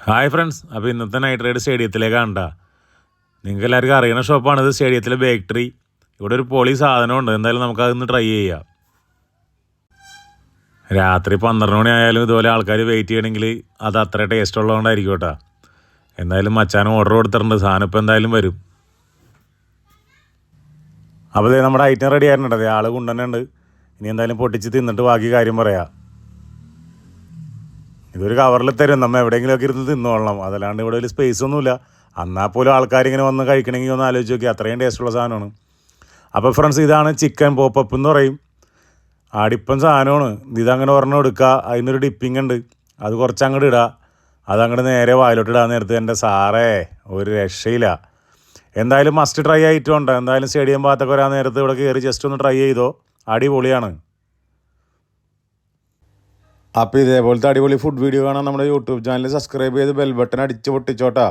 Hi friends, അപ്പോൾ ഇന്നത്തെ night ride സ്റ്റേഡിയത്തിലേക്കാണ് കേട്ടോ. നിങ്ങൾക്ക് എല്ലാവർക്കും അറിയുന്ന ഷോപ്പാണിത്, സ്റ്റേഡിയത്തിലെ ബേക്കറി. ഇവിടെ ഒരു പൊളി സാധനമുണ്ട്, എന്തായാലും നമുക്കതൊന്ന് ട്രൈ ചെയ്യാം. രാത്രി 12 മണി ആയാലും ഇതുപോലെ ആൾക്കാർ വെയിറ്റ് ചെയ്യണമെങ്കിൽ അത് അത്ര ടേസ്റ്റ് ഉള്ളതുകൊണ്ടായിരിക്കും കേട്ടോ. എന്തായാലും മച്ചാനും ഓർഡർ കൊടുത്തിട്ടുണ്ട്, സാധനം ഇപ്പോൾ എന്തായാലും വരും. അപ്പോൾ നമ്മുടെ ഐറ്റം റെഡി ആയിട്ടുണ്ട്, അതെ ആൾ കൊണ്ടുതന്നെയുണ്ട്. ഇനി എന്തായാലും പൊട്ടിച്ച് തിന്നിട്ട് ബാക്കി കാര്യം പറയാം. ഇതൊരു കവറിൽ തരും, നമ്മൾ എവിടെയെങ്കിലുമൊക്കെ ഇരുന്ന് തിന്നോളണം. അതല്ലാണ്ട് ഇവിടെ വലിയ സ്പേസ് ഒന്നുമില്ല. എന്നാൽ പോലും ആൾക്കാരിങ്ങനെ വന്ന് കഴിക്കണമെങ്കിൽ ഒന്ന് ആലോചിച്ച് നോക്കി, അത്രയും ടേസ്റ്റുള്ള സാധനമാണ്. അപ്പോൾ ഫ്രണ്ട്സ്, ഇതാണ് ചിക്കൻ പോപ്പപ്പ് എന്ന് പറയും. ആടിപ്പം സാധനമാണ്. ഇതങ്ങനെ ഒരെണ്ണം എടുക്കുക, അതിനൊരു ഡിപ്പിംഗ് ഉണ്ട്, അത് കുറച്ച് അങ്ങോട്ട് ഇടുക, അതങ്ങോട്ട് നേരെ വായിലോട്ട് ഇടാൻ നേരത്ത് എൻ്റെ സാറേ ഒരു രക്ഷയില്ല. എന്തായാലും മസ്റ്റ് ട്രൈ ആയിട്ടുണ്ട്. എന്തായാലും സ്റ്റേഡിയം ഭാഗത്തൊക്കെ വരാൻ നേരത്ത് ഇവിടെ കയറി ജസ്റ്റ് ഒന്ന് ട്രൈ ചെയ്തോ, അടിപൊളിയാണ്. അപ്പോൾ ഇതേപോലത്തെ അടിപൊളി ഫുഡ് വീഡിയോ കാണാൻ നമ്മുടെ യൂട്യൂബ് ചാനൽ സബ്സ്ക്രൈബ് ചെയ്ത് ബെൽ ബട്ടൺ അടിച്ച് പൊട്ടിച്ചോട്ടാ.